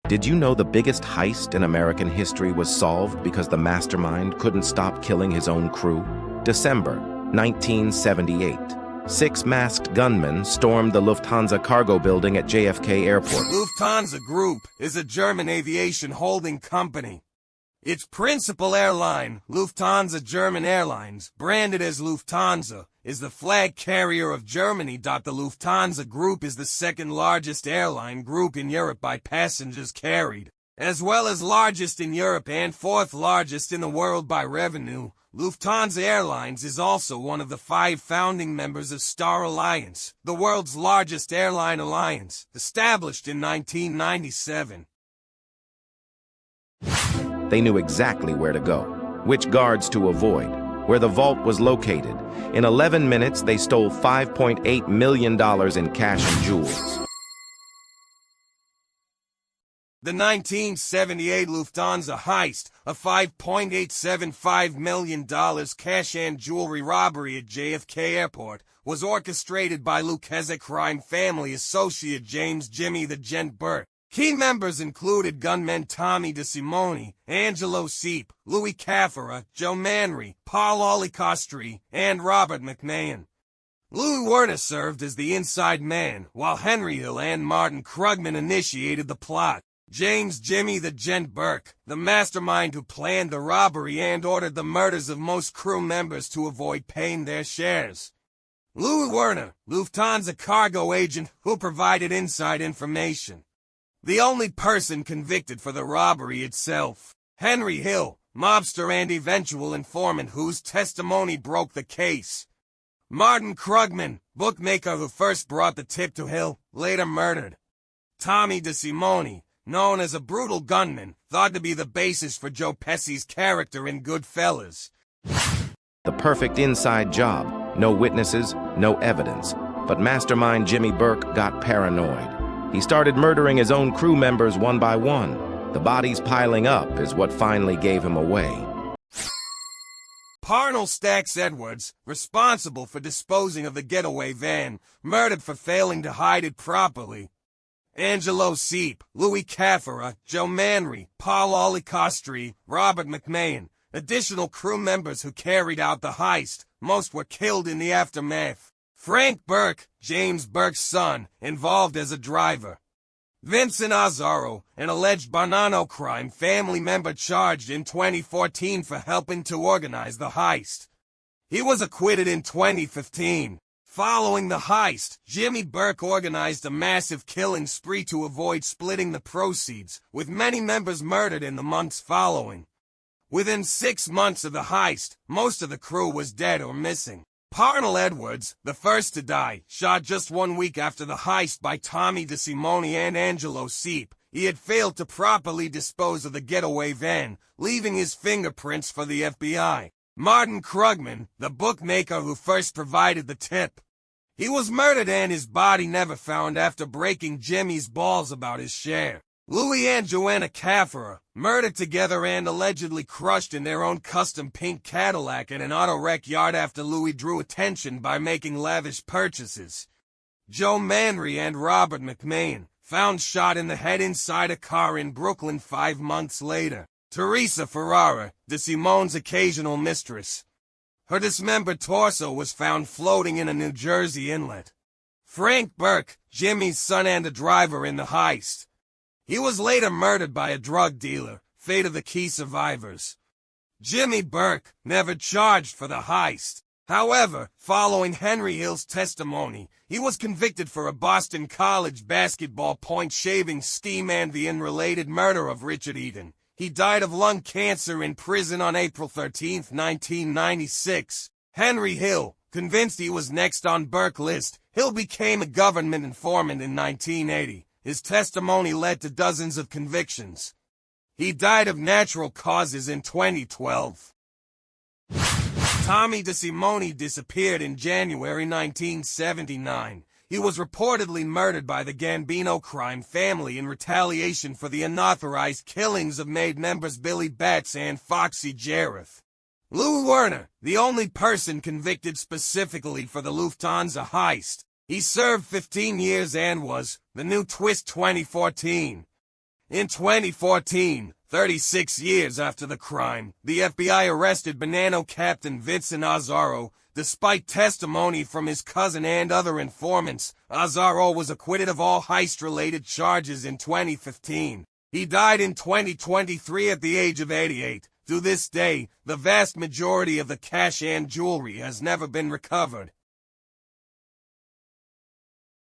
Did you know the biggest heist in American history was solved because the mastermind couldn't stop killing his own crew? December 1978. 6 masked gunmen stormed the Luftansa cargo building at JFK Airport. Luftansa Group is a German aviation holding company. Its principal airline, Lufthansa German Airlines, branded as Luftansa, is the flag carrier of Germany. The Lufthansa Group is the second largest airline group in Europe by passengers carried, as well as largest in Europe and fourth largest in the world by revenue. Lufthansa Airlines is also one of the 5 founding members of Star Alliance, the world's largest airline alliance, established in 1997. They knew exactly where to go, which guards to avoid, where the vault was located. In 11 minutes, they stole $5.8 million in cash and jewels. The 1978 Lufthansa heist, a $5.875 million cash and jewelry robbery at JFK Airport, was orchestrated by Lukasa crime family associate James "Jimmy the Gent" Burke. Key members included gunmen Tommy DeSimone, Angelo Seep, Louis Caffera, Joe Manry, Paul Olicostri, and Robert McMahon. Louis Werner served as the inside man, while Henry Hill and Martin Krugman initiated the plot. James "Jimmy the Gent" Burke, the mastermind who planned the robbery and ordered the murders of most crew members to avoid paying their shares. Louis Werner, Lufthansa cargo agent who provided inside information. The only person convicted for the robbery itself. Henry Hill, mobster and eventual informant whose testimony broke the case. Martin Krugman, bookmaker who first brought the tip to Hill, later murdered. Tommy DeSimone, known as a brutal gunman, thought to be the basis for Joe Pesci's character in Goodfellas. The perfect inside job. No witnesses, no evidence. But mastermind Jimmy Burke got paranoid. He started murdering his own crew members one by one. The bodies piling up is what finally gave him away. Parnell Stacks Edwards, responsible for disposing of the getaway van, murdered for failing to hide it properly. Angelo Seep, Louis Caffera, Joe Manry, Paul Olicostri, Robert McMahon, additional crew members who carried out the heist, most were killed in the aftermath. Frank Burke, James Burke's son, involved as a driver. Vincent Azzaro, an alleged Bonanno crime family member charged in 2014 for helping to organize the heist. He was acquitted in 2015. Following the heist, Jimmy Burke organized a massive killing spree to avoid splitting the proceeds, with many members murdered in the months following. Within 6 months of the heist, most of the crew was dead or missing. Parnell Edwards, the first to die, shot just 1 week after the heist by Tommy DeSimone and Angelo Seep. He had failed to properly dispose of the getaway van, leaving his fingerprints for the FBI. Martin Krugman, the bookmaker who first provided the tip. He was murdered and his body never found after breaking Jimmy's balls about his share. Louis and Joanna Caffera, murdered together and allegedly crushed in their own custom pink Cadillac in an auto wreck yard after Louis drew attention by making lavish purchases. Joe Manry and Robert McMahon, found shot in the head inside a car in Brooklyn 5 months later. Teresa Ferrara, DeSimone's occasional mistress. Her dismembered torso was found floating in a New Jersey inlet. Frank Burke, Jimmy's son and a driver in the heist. He was later murdered by a drug dealer, fate of the key survivors. Jimmy Burke, never charged for the heist. However, following Henry Hill's testimony, he was convicted for a Boston College basketball point-shaving scheme and the unrelated murder of Richard Eden. He died of lung cancer in prison on April 13, 1996. Henry Hill, convinced he was next on Burke's list, Hill became a government informant in 1980. His testimony led to dozens of convictions. He died of natural causes in 2012. Tommy DeSimone disappeared in January 1979. He was reportedly murdered by the Gambino crime family in retaliation for the unauthorized killings of MAID members Billy Batts and Foxy Jareth. Louis Werner, the only person convicted specifically for the Luftansa heist. He served 15 years and was the new twist 2014. In 2014, 36 years after the crime, the FBI arrested Banana Captain Vincent Azzaro. Despite testimony from his cousin and other informants, Azzaro was acquitted of all heist-related charges in 2015. He died in 2023 at the age of 88. To this day, the vast majority of the cash and jewelry has never been recovered.